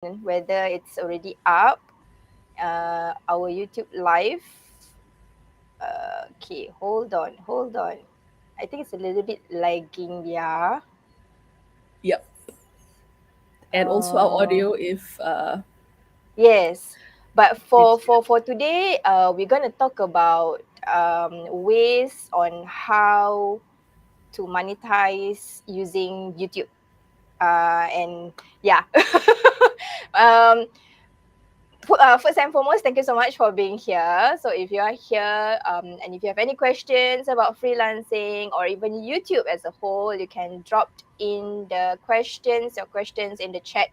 whether it's already up, our YouTube live. Okay, hold on. I think it's a little bit lagging, yeah. Yep. And also our Uh, audio if yes, but for it's for for today, we're gonna talk about ways on how to monetize using YouTube. And yeah. um, First and foremost, thank you so much for being here. So, if you are here and if you have any questions about freelancing or even YouTube as a whole, you can drop in your questions in the chat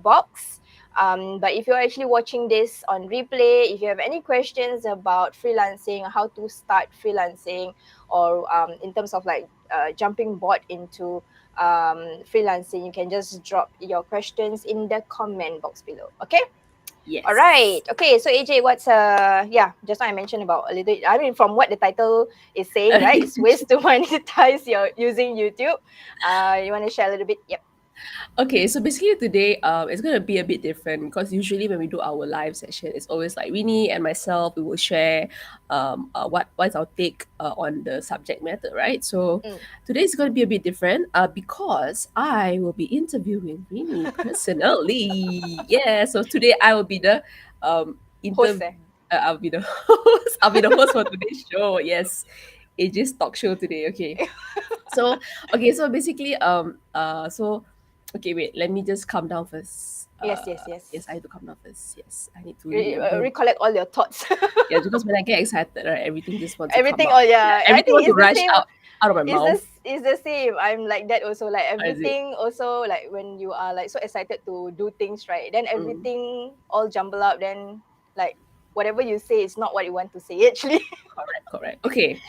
box. But if you're actually watching this on replay, if you have any questions about freelancing, how to start freelancing, or in terms of like jumping board into freelancing, you can just drop your questions in the comment box below. Okay. All right. yes. Okay. So AJ, what's yeah, just now I mentioned about a little. I mean, from what the title is saying, right? It's ways to monetize your using YouTube. You want to share a little bit? Yep. Okay, so basically today it's gonna be a bit different because usually when we do our live session, it's always like Winnie and myself, we will share what's our take on the subject matter, right? So Mm. today is gonna be a bit different because I will be interviewing Winnie personally. Yeah, so today I will be the Host, inter eh? I'll be the host. I'll be the host for today's show. Yes, AJ's talk show today. Okay. So okay, so basically so okay, wait, let me just calm down first. Yes, yes, yes. Yes, I need to calm down first. Yes, I need to remember. Recollect all your thoughts. Yeah, because when I get excited, right, everything just wants to come Everything. out. Oh Yeah, yeah, I everything think wants to it's the rush same. out of my It's the mouth. it's the same. I'm like that also. Like Or is it? everything also like when you are like so excited to do things, right? Then Mm, everything all jumble up. Then like whatever you say is not what you want to say actually. correct, correct. Okay,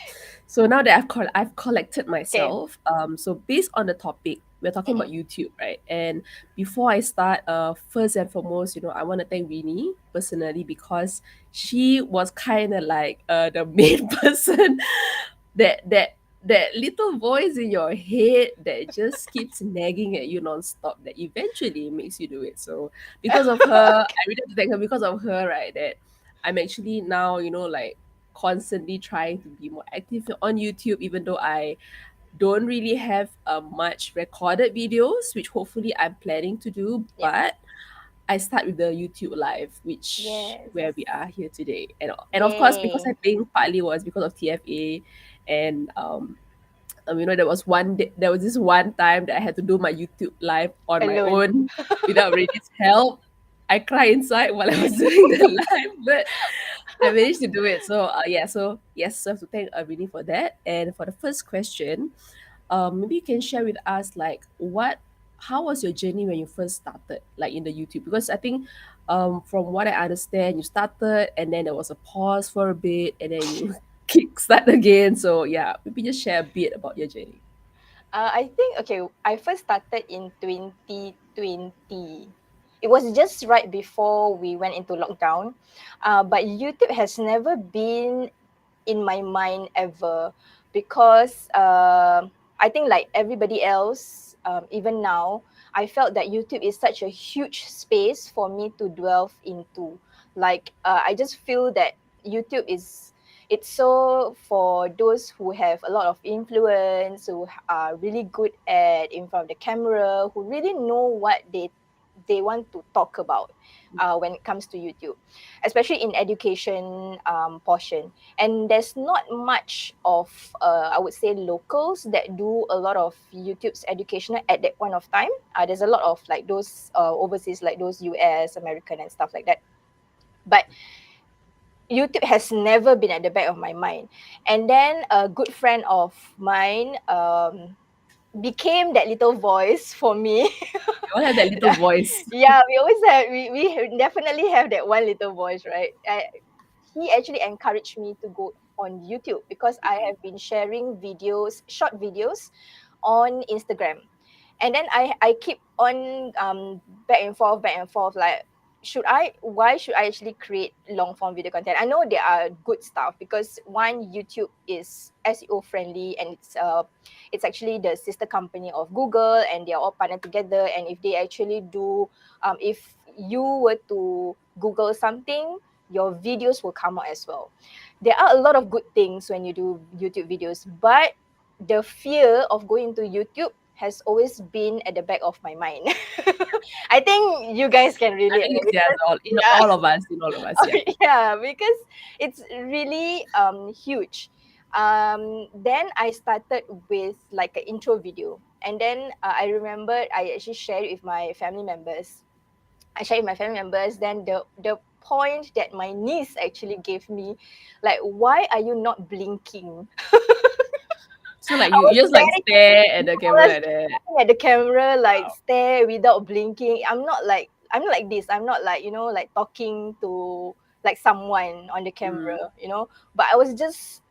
so now that I've collected Okay. myself, so based on the topic, we're talking about Mm-mm. YouTube, right? And before I start, first and foremost, I want to thank Winnie personally because she was kind of like the main person that little voice in your head that just keeps nagging at you nonstop that eventually makes you do it. So because of her, I really have to thank her because of her, right? That I'm actually now, like constantly trying to be more active on YouTube, even though I don't really have much recorded videos, which hopefully I'm planning to do. Yep. But I start with the YouTube live, which Yes. where we are here today, and of course, because I Yay. think partly was because of TFA, and there was this one time that I had to do my YouTube live on my Alone. own without Renee's help. I cried inside while I was doing the live, but I managed to do it. So yeah, so yes, so I have to thank Renee for that. And for the first question, maybe you can share with us like how was your journey when you first started, like in the YouTube? Because I think, from what I understand, you started and then there was a pause for a bit, and then you kickstart again. So yeah, maybe just share a bit about your journey. I think okay. I first started in 2020. It was just right before we went into lockdown. But YouTube has never been in my mind ever because I think like everybody else, even now, I felt that YouTube is such a huge space for me to delve into. Like I just feel that YouTube is it's so for those who have a lot of influence, who are really good at in front of the camera, who really know what they want to talk about when it comes to YouTube, especially in education portion. And there's not much of I would say locals that do a lot of YouTube's educational at that point of time. There's a lot of like those overseas, like those US, American, and stuff like that. But YouTube has never been at the back of my mind. And then a good friend of mine became that little voice for me. You all have that little voice. Yeah, we always have we definitely have that one little voice, right? He actually encouraged me to go on YouTube because I have been sharing videos, short videos on Instagram. And then I keep on back and forth like why should I actually create long form video content? I know there are good stuff because one, YouTube is SEO friendly, and it's actually the sister company of Google, and they're all partnered together. And if they actually do if you were to Google something, your videos will come out as well. There are a lot of good things when you do YouTube videos, but the fear of going to YouTube has always been at the back of my mind. I think you guys can I relate, think right? it's, yeah, Because yeah, all of us, in all of us, yeah. yeah, because it's really huge. Then I started with like an intro video, and then I remember I actually shared it with my family members. I shared with my family members. Then the point that my niece actually gave me, like, why are you not blinking? So like I you was just like very stare at the I camera was like that. staring at the camera, like Wow. stare without blinking. I'm not like this. I'm not like, like talking to like someone on the Mm. camera, But I was just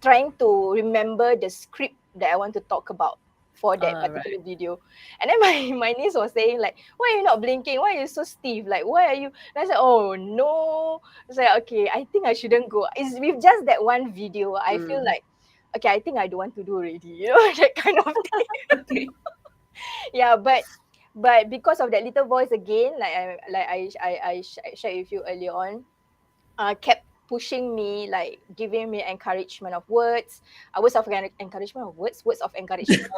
trying to remember the script that I want to talk about for that Right. particular video. And then my niece was saying like, why are you not blinking? Why are you so stiff? Like, why are you? And I said, oh no. I said, okay, I think I shouldn't go. It's with just that one video. I feel Mm. like, okay, I think I don't want to do already. That kind of thing. Okay. Yeah, but because of that little voice again, I shared with you earlier on, kept pushing me, like giving me encouragement of words, encouragement of words of encouragement.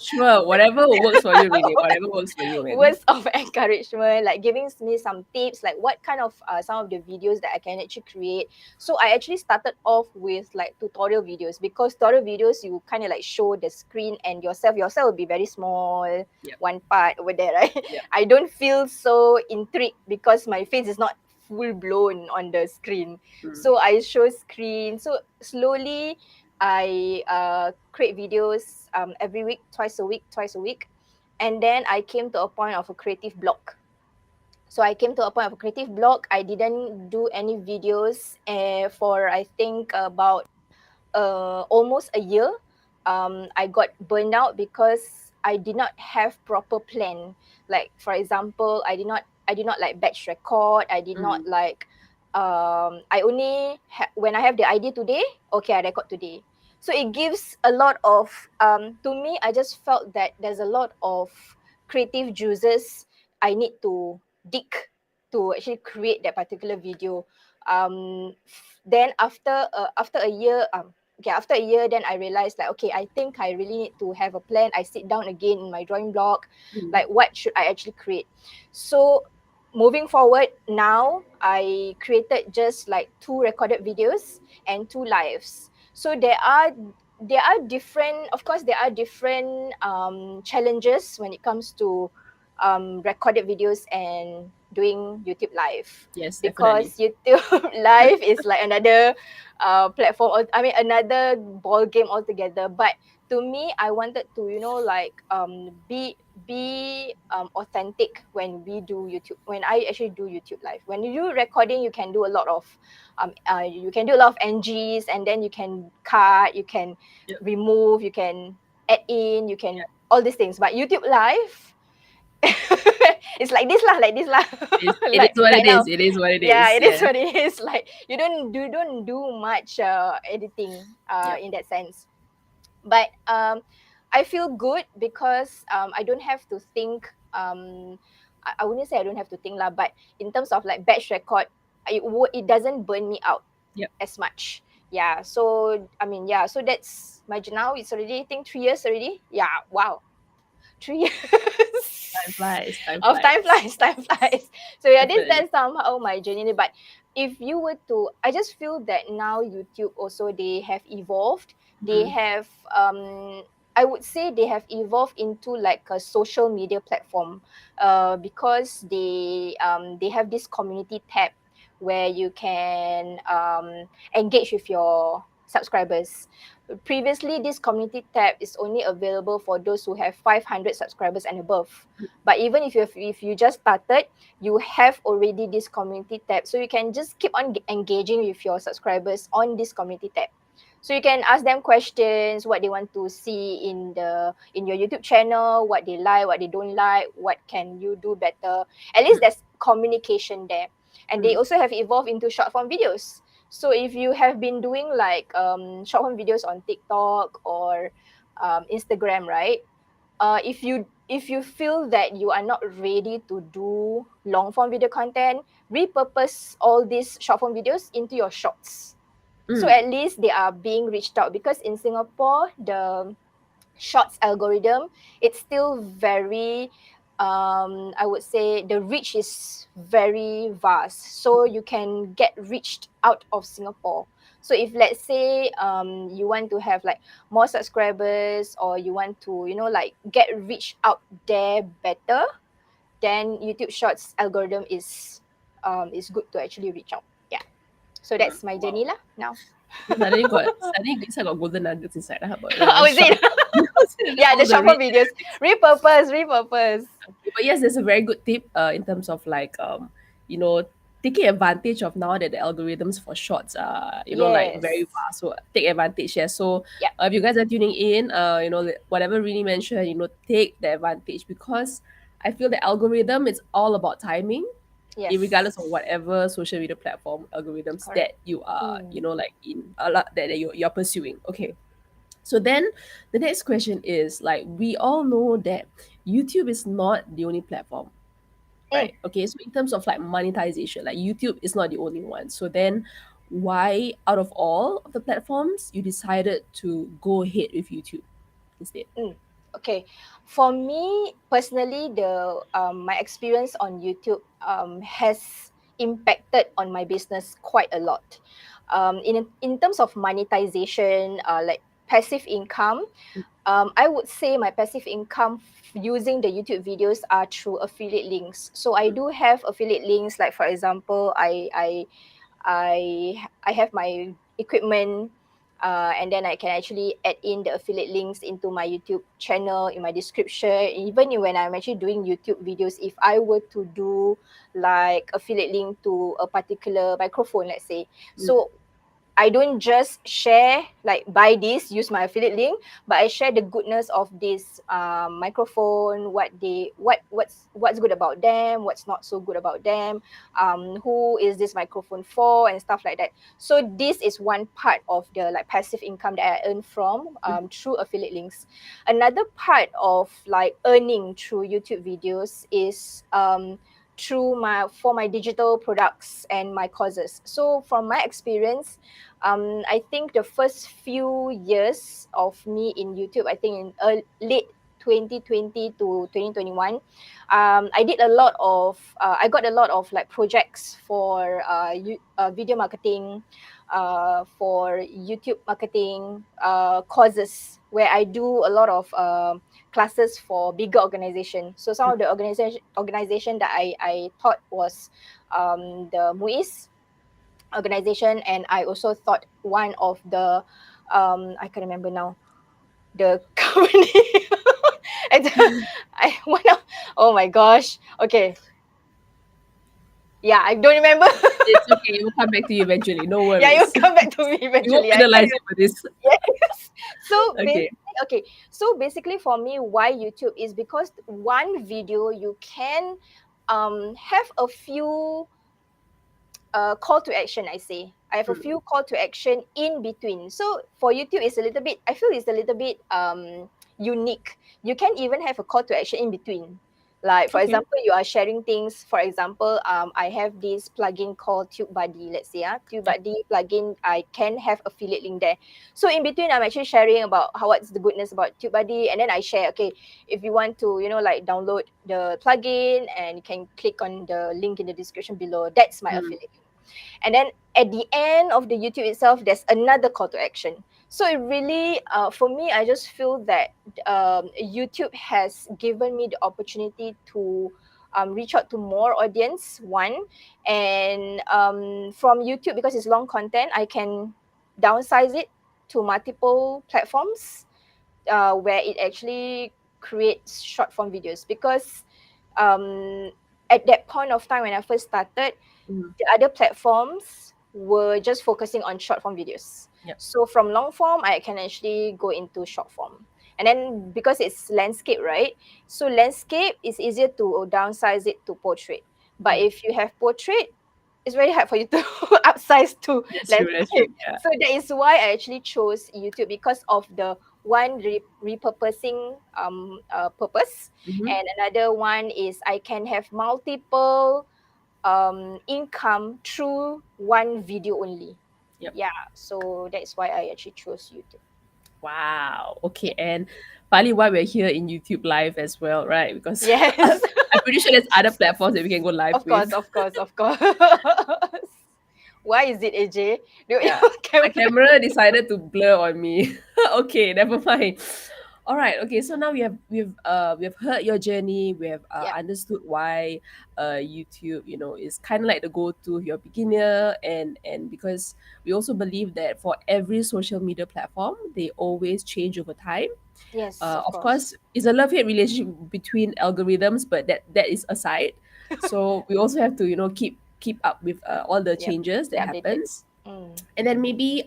Sure. Whatever works for you, really. Whatever works for you, man. Words of encouragement, like giving me some tips, like what kind of some of the videos that I can actually create. So I actually started off with like tutorial videos, because tutorial videos you kind of like show the screen and yourself will be very small, Yep. one part over there, right? Yep. I don't feel so intrigued because my face is not full blown on the screen. Mm. So I show screen. So slowly I create videos every week, twice a week. And then I came to a point of a creative block. So I came to a point of a creative block. I didn't do any videos for I think about almost a year. I got burned out because I did not have proper plan. Like for example, I did not like batch record. I did not Mm. like I only when I have the idea today, okay, I record today. So it gives a lot of to me. I just felt that there's a lot of creative juices I need to dig to actually create that particular video. Then after a year, okay, after a year, then I realized like, okay, I think I really need to have a plan. I sit down again in my drawing block, Mm. like what should I actually create. So moving forward now, I created just like two recorded videos and two lives. So there are different, of course there are different challenges when it comes to recorded videos and doing YouTube live, Yes, definitely. because YouTube live is like another platform, or I mean another ball game altogether. But to me, I wanted to like be authentic when we do YouTube. When I actually do YouTube live, when you do recording, you can do a lot of you can do a lot of NGs, and then you can cut, you can Yep. remove, you can add in, you can all these things. But YouTube live, it's like this lah, It is what like it now. is. It is what it Yeah, is. it is Yeah. what it is. Like you don't do much editing Yep. in that sense. But I feel good because I don't have to think. I wouldn't say I don't have to think lah, but in terms of like batch record, it doesn't burn me out Yep. as much. Yeah, so I mean, yeah, so that's my now. It's already, I think, 3 years already. Yeah, wow, 3 years Time flies. Time of time flies. flies, time flies. So yeah, Definitely. that's somehow my journey. But if you were to, I just feel that now YouTube also, they have evolved. They Mm. have I would say they have evolved into like a social media platform, because they have this community tab where you can engage with your subscribers. Previously, this community tab is only available for those who have 500 subscribers and above. But even if you just started, you have already this community tab, so you can just keep on engaging with your subscribers on this community tab. So you can ask them questions, what they want to see in your YouTube channel, what they like, what they don't like, what can you do better. At least there's communication there. And they Mm. also have evolved into short form videos. So if you have been doing like short form videos on TikTok or Instagram, right? If you if you feel that you are not ready to do long form video content, repurpose all these short form videos into your shorts. So Mm. at least they are being reached out, because in Singapore, the shorts algorithm, it's still very, I would say the reach is very vast, so you can get reached out of Singapore. So if let's say you want to have like more subscribers, or you want to, you know, like get reached out there better, then YouTube shorts algorithm is good to actually reach out. Yeah, so Mm. that's my Wow. journey lah now. Suddenly I got golden nuggets inside about Oh, the is short it? Yeah, the all the short form reach and videos. everything. Repurpose. Okay, but yes, there's a very good tip in terms of like you know taking advantage of now that the algorithms for shorts are like very Yes. vast. So take advantage. Yeah. So Yeah. if you guys are tuning in, whatever really mentioned, take the advantage, because I feel the algorithm is all about timing, regardless of Yes. whatever social media platform algorithms Correct. that you are Mm. like in a lot that you're pursuing. Okay, so then the next question is like, we all know that YouTube is not the only platform, Mm. right? Okay, so in terms of like monetization, like YouTube is not the only one. So then why out of all of the platforms you decided to go ahead with YouTube instead? Mm. Okay. For me personally, the my experience on YouTube has impacted on my business quite a lot. In terms of monetization, like passive income, I would say my passive income using the YouTube videos are through affiliate links. So I do have affiliate links. Like for example, I have my equipment, and then I can actually add in the affiliate links into my YouTube channel in my description. Even when I'm actually doing YouTube videos, if I were to do like affiliate link to a particular microphone, let's say, Mm, so I don't just share like buy this, use my affiliate link, but I share the goodness of this microphone, what's good about them, what's not so good about them, who is this microphone for, and stuff like that. So this is one part of the like passive income that I earn from mm, through affiliate links. Another part of like earning through YouTube videos is through my digital products and my courses. So from my experience, I think the first few years of me in YouTube, I think in late 2020 to 2021, I did a lot of I got a lot of like projects for video marketing, for YouTube marketing courses, where I do a lot of classes for bigger organization. So some mm, of the organization that I taught was the MUIS organization, and I also thought one of the I can remember now the company. It's, I one of, oh my gosh. Okay. Yeah, I don't remember. it's okay, it will come back to you eventually, no Yeah, it will worries. come back to me We won't eventually. I can't penalize you remember. for this. Yes. So Okay. basically, okay. So basically, for me, why YouTube is because one video you can have a few call to action. I say I have a Mm, few call to action in between. So for YouTube, it's a little bit, I feel it's a little bit unique. You can even have a call to action in between. Like for okay. example, you are sharing things. For example, I have this plugin called TubeBuddy. Let's say, Yeah. TubeBuddy plugin. I can have affiliate link there. So in between, I'm actually sharing about how what's the goodness about TubeBuddy, and then I share. Okay, if you want to, like download the plugin, and you can click on the link in the description below. That's my Mm, affiliate. And then at the end of the YouTube itself, there's another call to action. So it really, for me, I just feel that YouTube has given me the opportunity to reach out to more audience. One, and from YouTube, because it's long content, I can downsize it to multiple platforms, where it actually creates short form videos. Because um, at that point of time when I first started, mm, the other platforms were just focusing on short form videos. yeah. So from long form, I can actually go into short form. And then because it's landscape, right? So landscape is easier to downsize it to portrait. But Mm. if you have portrait, it's very hard for you to upsize to That's true. That's true. landscape. Yeah. So that is why I actually chose YouTube, because of the one repurposing purpose, Mm-hmm. and another one is I can have multiple income through one video only. Yep. Yeah, so that's why I actually chose YouTube. Wow. Okay. Yeah. And partly why we're here in YouTube live as well, right? Because Yes. I'm pretty sure there's other platforms that we can go live Of course, with. of course, of course. Why is it, AJ? Do you Yeah. My camera? camera decided to blur on me. Okay, never mind. All right. Okay. So now we have heard your journey. We have Yeah. understood why YouTube, is kind of like the go-to if you're a beginner, and because we also believe that for every social media platform, they always change over time. Yes, of Of course. course, it's a love-hate relationship between algorithms, but that is aside. So we also have to keep up with all the Yep. changes Stay that updated. happens, Mm. and then maybe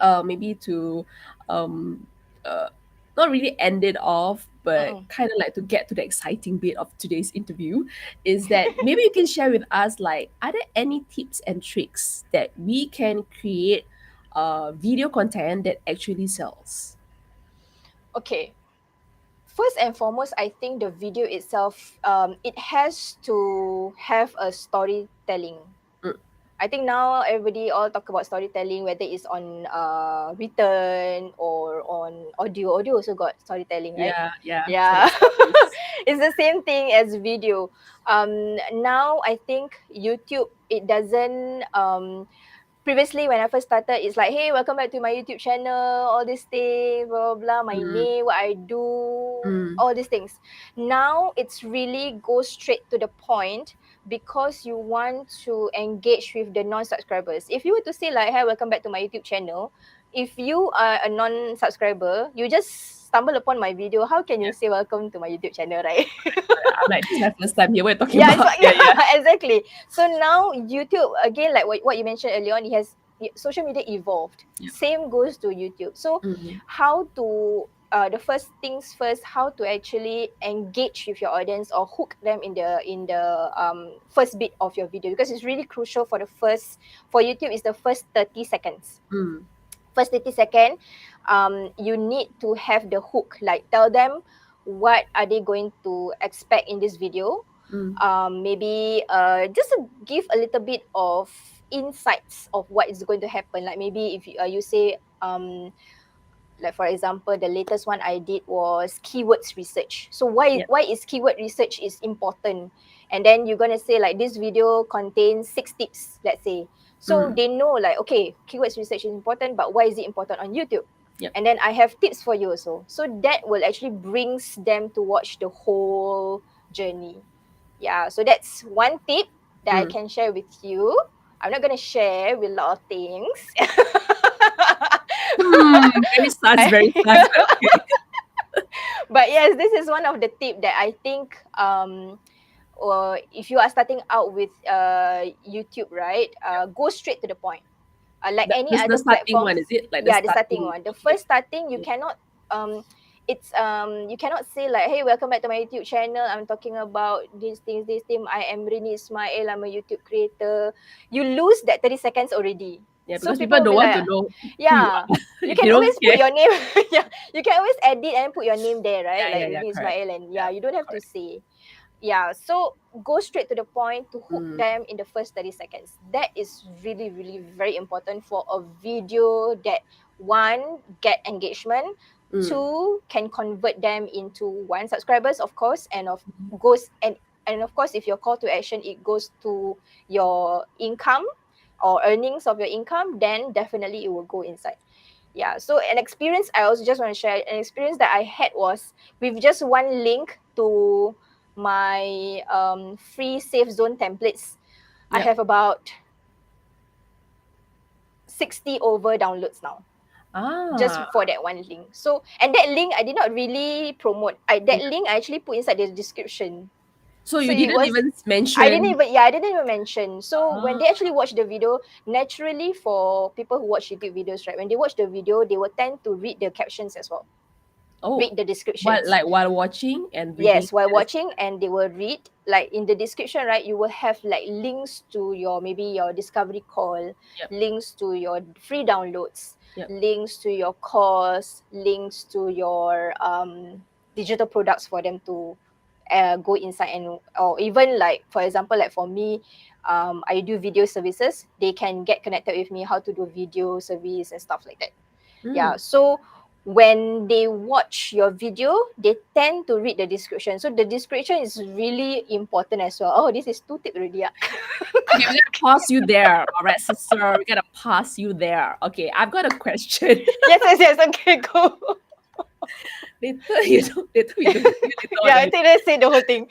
to um uh not really end it off, but Mm-mm. kind of like to get to the exciting bit of today's interview, is that maybe you can share with us, like, are there any tips and tricks that we can create video content that actually sells? Okay. First and foremost, I think the video itself, it has to have a storytelling. Mm, I think now everybody all talk about storytelling, whether it's on written or on audio. Audio also got storytelling, right? yeah, yeah, telling Yeah, stories. it's the same thing as video. Now I think YouTube, it doesn't previously when I first started, it's like, hey, welcome back to my YouTube channel, all these things, blah blah blah, my Mm, name, what I do, mm, all these things. Now it's really go straight to the point because you want to engage with the non-subscribers. If you were to say like, hey, welcome back to my YouTube channel, if you are a non-subscriber, you just stumble upon my video, how can you yeah. say welcome to my YouTube channel, right? I'm like, this is my first time here. What are you talking Yeah, it's about? like, Yeah, yeah, yeah, exactly. So now YouTube, again, like what you mentioned earlier on, it has social media evolved. yeah. Same goes to YouTube. So Mm, how to the first things first, how to actually engage with your audience or hook them in the first bit of your video, because it's really crucial for YouTube is the first 30 seconds. mm, First 30 second, you need to have the hook, like tell them what are they going to expect in this video. mm, Maybe just to give a little bit of insights of what is going to happen, like maybe if you say like for example, the latest one I did was keywords research. So why yeah. why is keyword research is important? And then you're gonna say like this video contains 6 tips, let's say. So Mm, they know like, okay, keywords research is important, but why is it important on YouTube? yep. And then I have tips for you also. So that will actually brings them to watch the whole journey. Yeah. So that's one tip that I Mm. can share with you. I'm not gonna share with a lot of things. Very sus, very sus, but okay. But yes, this is one of the tip that I think or if you are starting out with YouTube, right? Go straight to the point. Like any The other starting one, platforms, is it? Like the yeah, the starting starting. one. The Okay. first starting, you Yeah. cannot you cannot say like, hey, welcome back to my YouTube channel. I'm talking about these things, this thing. I am Renee Ismail, I'm a YouTube creator. You lose that 30 seconds already. Yeah, So because people people will don't be want like, to know who you yeah, are. you They can don't always put care. your name. Yeah, you can always edit and put your name there, right? Yeah, Like yeah, yeah. Renee Correct. Ismail, and Yeah, yeah, you don't have to correct. say. Yeah, so go straight to the point to hook Mm, them in the first 30 seconds. That is really, really very important for a video that, one, get engagement, mm, two, can convert them into one subscribers, of course, and of goes and of course if your call to action it goes to your income or earnings of your income, then definitely it will go inside. Yeah, so an experience I also just want to share, an experience that I had was with just one link to my free safe zone templates. I yep. have about 60 over downloads now, just Ah, for that one link. So, and that link I did not really promote. That yeah. link I actually put inside the description. So So you it didn't was, even I didn't mention. even, yeah, I didn't even mention. So when they Ah, actually watch the video, naturally for people who watch YouTube videos, right, when they watch the video, they will tend to read the captions as well. Oh, read the what, descriptions. like while watching and reading Yes, while at the watching, and they will read, like in the description, right? You will have like links to your, maybe your discovery call, Yep, links to your free downloads, yep. links to your course, links to your digital products for them to go inside. And or even like, for example, like for me, I do video services. They can get connected with me how to do video service and stuff like that. Yeah, Mm. so when they watch your video, they tend to read the description. So the description is really important as well. Oh, this is two tip already. Yeah. Okay, we're gonna pause you there. All right, sister, we're gonna pause you there. Okay, I've got a question. Yes, yes, yes. Okay, go. Later we don't see you later on. Yeah, I think let's say the whole thing.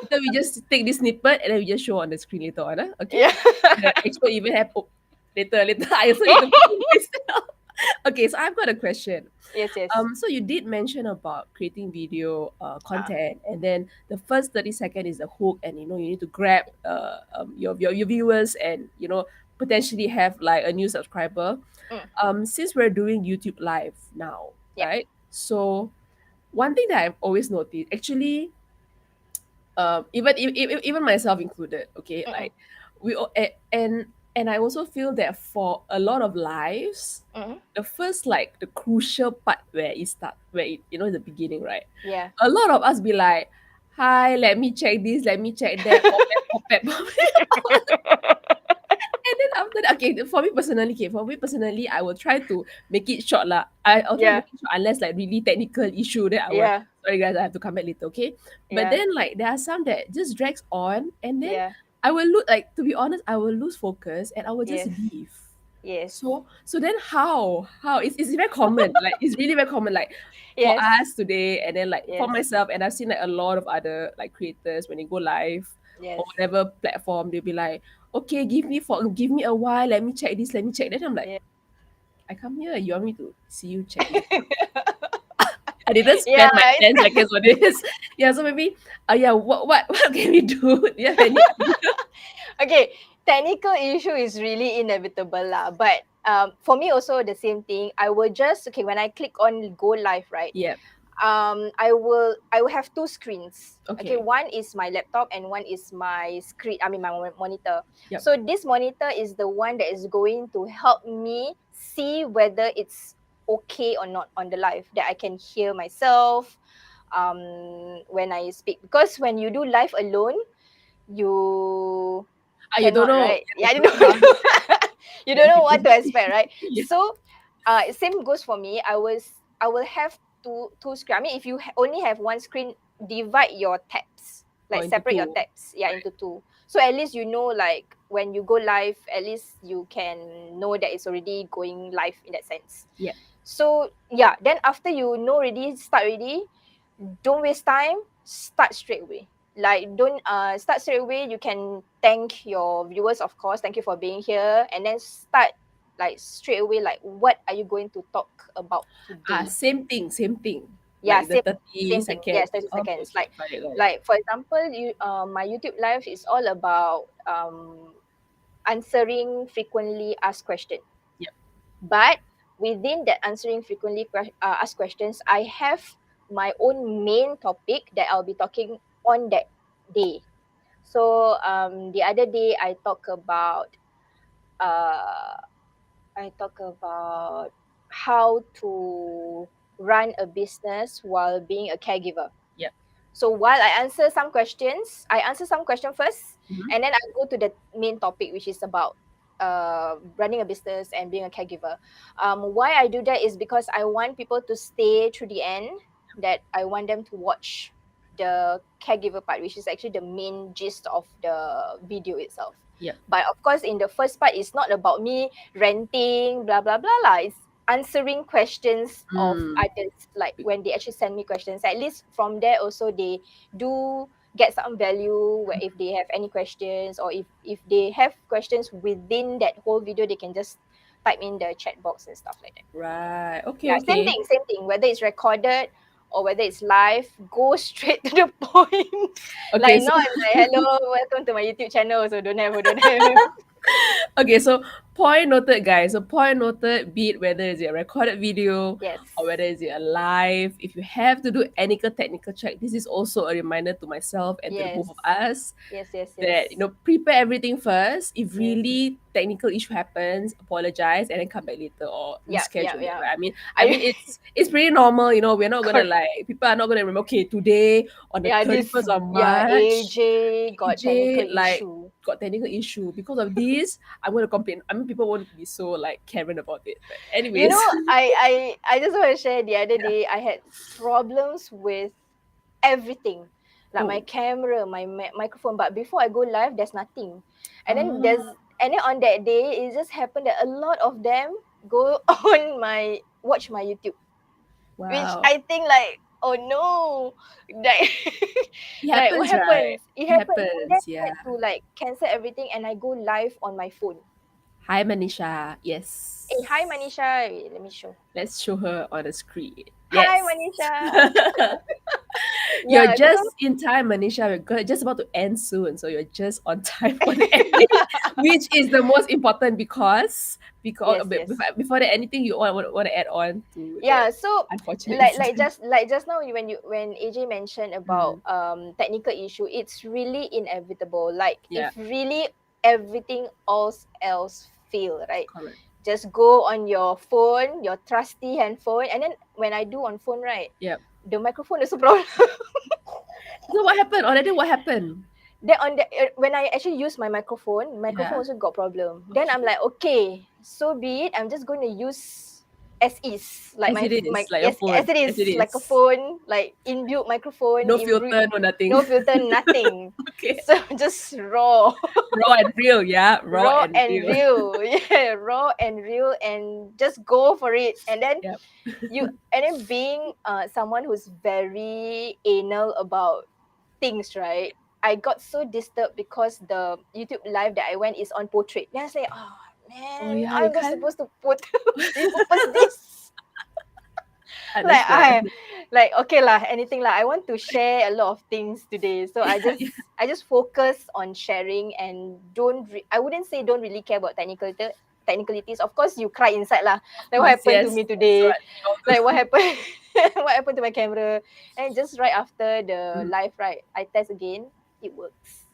Later we just take this snippet and then we just show on the screen later on. Okay? Yeah. The expert even have, oh, later I also need to put myself. Okay, so I've got a question. Yes, yes. So you did mention about creating video Ah, content, and then the first 30 second is the hook, and you need to grab your viewers, and potentially have like a new subscriber. mm, Since we're doing YouTube live now, yep. right? So one thing that I've always noticed, actually, even myself included, okay, Mm-mm, like and I also feel that for a lot of lives, mm-mm. the first, like the crucial part where it start, where it, the beginning, right? Yeah. A lot of us be like, hi, let me check this, let me check that, pop pop pop pop. And then after that, okay, for me personally, I will try to make it short lah. I'll try to Yeah. make it short unless like really technical issue that I will. Yeah. Sorry guys, I have to come back later, okay? But Yeah. then like there are some that just drags on, and then Yeah. I will look, like, to be honest, I will lose focus and I will just Yes. leave. Yes. So then how it's very common, like it's really very common, like for Yes. us today, and then like for Yes. myself, and I've seen like a lot of other like creators when they go live or Yes. whatever platform, they'll be like, okay, give me a while, let me check this, let me check that. I'm like, Yeah. I come here, you want me to see you check this? I didn't Yeah. spend my 10 seconds on this. Yeah, so maybe yeah, what can we do? Do you have any idea? Okay, technical issue is really inevitable lah. But for me also the same thing. I will just, okay, when I click on go live, right? Yeah. I will have two screens. Okay, Okay. one is my laptop and one is my screen. I mean my monitor. Yep. So this monitor is the one that is going to help me see whether it's okay or not on the live, that I can hear myself when I speak. Because when you do live alone, you You don't cannot, know. right? Yeah, Yeah, you you don't know. know how. You don't Yeah, know you what don't to expect, right? yeah. So same goes for me. I will have two screen. I mean, if you only have one screen, divide your tabs, Oh, like into separate your two. tabs, yeah, Right. into two. So at least you know, like when you go live, at least you can know that it's already going live in that sense. Yeah. So yeah, then after you know already, start already, don't waste time, start straight away. Like don't start straight away. You can thank your viewers, of course, thank you for being here, and then start like straight away, like what are you going to talk about today. Same thing, same thing. Yeah, Like the same 30 same thing. Yes, seconds. 30 Okay, seconds. okay. Got it, got it. Like for example, you my YouTube live is all about answering frequently asked questions. Yep. But within that answering frequently asked questions, I have my own main topic that I'll be talking on that day. So the other day uh, I talk about how to run a business while being a caregiver. Yep. So while I answer some question first, Mm-hmm. and then I go to the main topic, which is about running a business and being a caregiver. Why I do that is because I want people to stay through the end. That I want them to watch the caregiver part, which is actually the main gist of the video itself. Yep. But of course, in the first part, it's not about me ranting, blah blah blah lah. It's answering questions of Mm. others, like when they actually send me questions. At least from there also they do get some value, where if they have any questions, or if they have questions within that whole video, they can just type in the chat box and stuff like that. Right. Okay, Yeah, okay. same thing, whether it's recorded or whether it's live, go straight to the point. Okay, Like so not like hello, welcome to my YouTube channel, so don't have. Okay, so point noted, guys. So point noted, be it whether it's a recorded video Yes. or whether it's a live. If you have to do any technical check, this is also a reminder to myself and to the Yes. both of us Yes, yes, that yes. prepare everything first. If Yes. really technical issue happens, apologize and then come back later or Yeah, yeah, reschedule it. yeah. Right? I mean, I it's pretty normal. We're not gonna Correct. like people are not gonna remember. Okay, today on the Yeah, 31st of yeah, March, AJ got technical AJ like issue. got technical issue because of this. I'm gonna complain. I mean, people won't be so like Karen about it. But You anyways, know, I just want to share the other day I had problems with everything, like my oh, camera, my microphone. But before I go live, there's nothing, and then ah, on that day, it just happened that a lot of them go on my watch my YouTube, which wow, I think like, oh no, like it like what happens, right? happens? It It happens, and then happens, I yeah. had to like cancel everything, and I go live on my phone. Hi, Manisha. Hey, hi Yes. Manisha. Wait, let me show. Let's show her on the screen. Hi Yes. Manisha. You're Yeah, just because in time, Manisha. Just about to end soon, so you're just on time for the ending, which is the most important because yes, yes. before that, anything you want to add on to that Yeah, so unfortunate like incident? just now when AJ mentioned about Mm, technical issue, it's really inevitable. Like yeah, if really everything else fail, right? correct. Just go on your phone, your trusty handphone, and then when I do on phone, right, Yep. the microphone is a problem. So what happened? Already, what happened? Then on the when I actually use my microphone Yeah. also got problem. Then I'm Okay. like, okay, so be it. I'm just going to use as is, like As it my is, like your yes, as phone. it is, As it like a is. phone, like inbuilt microphone, No filter, no no nothing. filter, nothing. Okay. So just raw, Raw and real, yeah. Raw raw and and real. real, yeah, raw and real, and just go for it. And then Yep. being someone who's very anal about things, right? I got so disturbed because the YouTube live that I went is on portrait. Then I say, oh Oh man, yeah, you I'm not can't supposed to put repurpose this. Like understand. like okay lah, anything lah. I want to share a lot of things today, so Yeah. I just focus on sharing and I wouldn't say don't really care about technicalities. Of course, you cry inside lah. Of Like what course, happened to yes. me That's today? what we all Like what do. happened? What happened to my camera? And just right after the Mm. live, right, I test again. It works.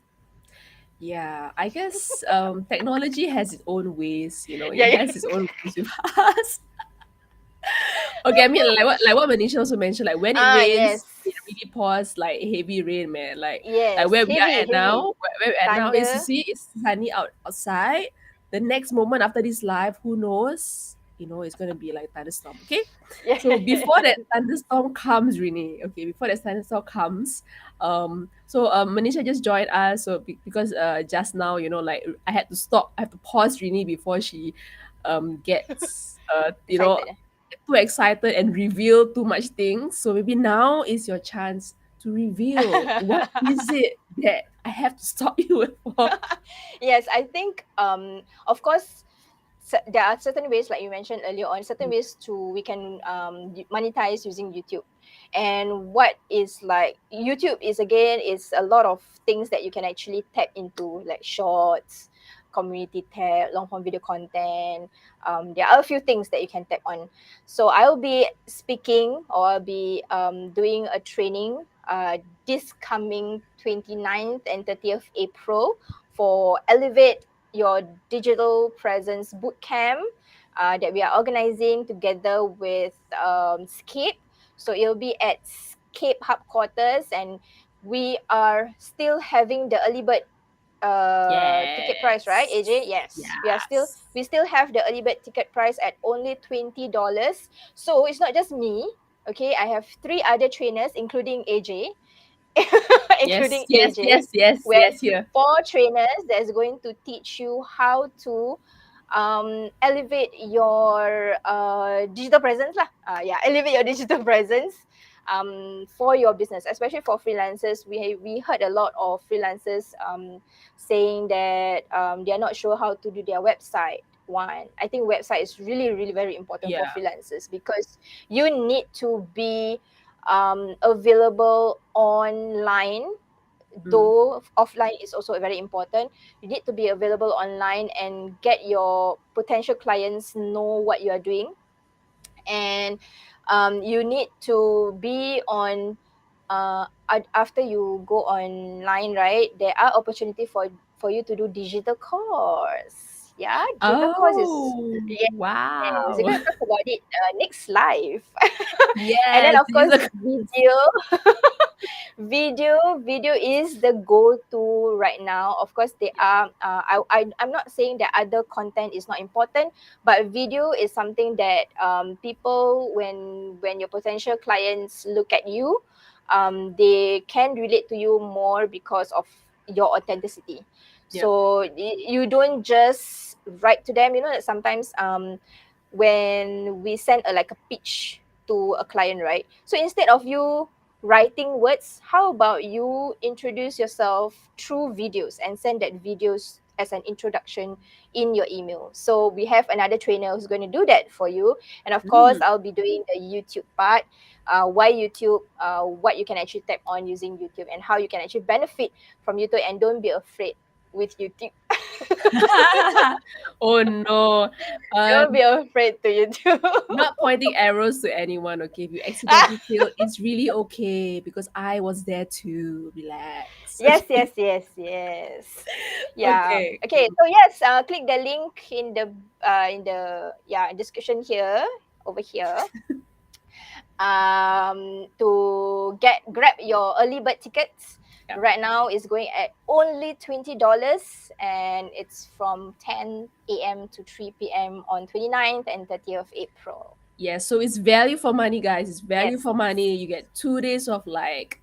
Yeah, I guess technology has its own ways, it Yeah, yeah. has its own ways with us. Okay, I mean like what Manisha also mentioned, like when it Yes. rains, it really pours like heavy rain, man. Like Yes. where we are Heavy, at now, heavy. where we're at now is you Thunder. see it's sunny outside. The next moment after this live, who knows? It's gonna be like thunderstorm. Okay, so before Yes. that thunderstorm comes, Renee. Okay, before that thunderstorm comes, Manisha just joined us. So because just now, like I had to stop, I have to pause Renee before she gets Excited. too excited and reveal too much things. So maybe now is your chance to reveal what is it that I have to stop you for. Yes, I think of course there are certain ways, like you mentioned earlier on, certain Mm, ways to we can monetize using YouTube. And what is like YouTube is, again, is a lot of things that you can actually tap into, like shorts, community tab, long form video content. There are a few things that you can tap on. So I'll be speaking, or I'll be doing a training this coming 29th and 30th April for Elevate Your Digital Presence Bootcamp that we are organizing together with Scape. So it'll be at Scape Headquarters, and we are still having the early bird ticket price, right, AJ? yes. Yes, Yes. we still have the early bird ticket price at only $20. So it's not just me. Okay, I have three other trainers, including AJ, Yes. including Yes. AJ. Yes. Yes. We have Yes. Here. four trainers that's going to teach you how to elevate your digital presence lah. Yeah, elevate your digital presence for your business, especially for freelancers. We heard a lot of freelancers saying that they are not sure how to do their website. One, I think website is really, really very important for Yeah. freelancers, because you need to be available online Mm. though offline is also very important. You need to be available online and get your potential clients know what you are doing. And you need to be on after you go online, right? There are opportunity for you to do digital course. Yeah, digital course is, Oh, yes, we're wow. going to talk about it next live. And then Yes, of this is course a video. Video is the go-to right now. Of course, they are. I'm not saying that other content is not important, but video is something that people, when your potential clients look at you, they can relate to you more because of your authenticity. Yep. So you don't just write to them. You know that sometimes when we send a like a pitch to a client, right? So instead of you writing words, how about you introduce yourself through videos and send that videos as an introduction in your email. So we have another trainer who's going to do that for you. And of course, Mm. I'll be doing the YouTube part. Why YouTube, what you can actually tap on using YouTube, and how you can actually benefit from YouTube. And don't be afraid with YouTube. Oh no. Don't be afraid to YouTube. Not pointing arrows to anyone, okay? If you accidentally fail, it's really okay because I was there too. Relax. Yes, yes, yes, yes. Yeah. Okay. Okay. So yes, click the link in the yeah description here, over here, to grab your early bird tickets. Yeah. Right now is going at only $20, and it's from 10 a.m. to 3 p.m. on 29th and 30th of April. Yeah, so it's value for money, guys. It's value Yes. for money. You get 2 days of like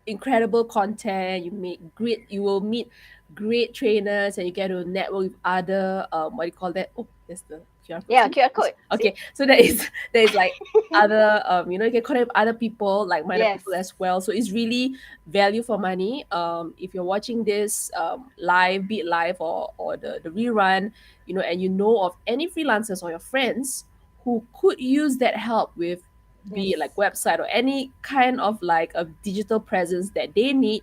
incredible content. You will meet great trainers, and you get to network with other what do you call that? Oh, there's the QR code. Yeah, See? QR code. See? Okay, so there is like other you can connect with other people, like minded Yes. people as well. So it's really value for money. If you're watching this live, be it live or the rerun, and you know of any freelancers or your friends who could use that help with, be it like Yes. website or any kind of like a digital presence that they need,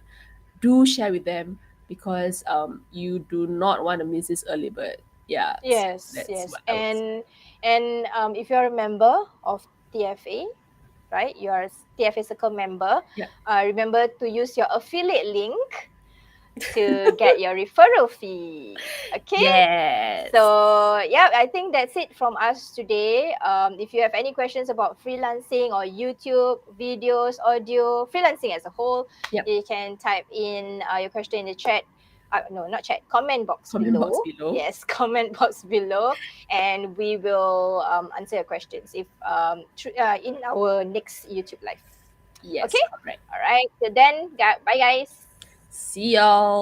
do share with them because you do not want to miss this early bird. Yeah, so Yes, that's yes. what I would say. And if you're a member of TFA, right? You are a TFA Circle member. Yeah. Remember to use your affiliate link to get your referral fee. Okay? Yes. So, yeah, I think that's it from us today. If you have any questions about freelancing or YouTube, videos, audio, freelancing as a whole, Yep. you can type in your question in the chat. No, not chat, comment box Comment box below. below. Yes, comment box below, and we will answer your questions if in our next YouTube live. Yes, Okay? correct. All right. So then, bye, guys. See y'all.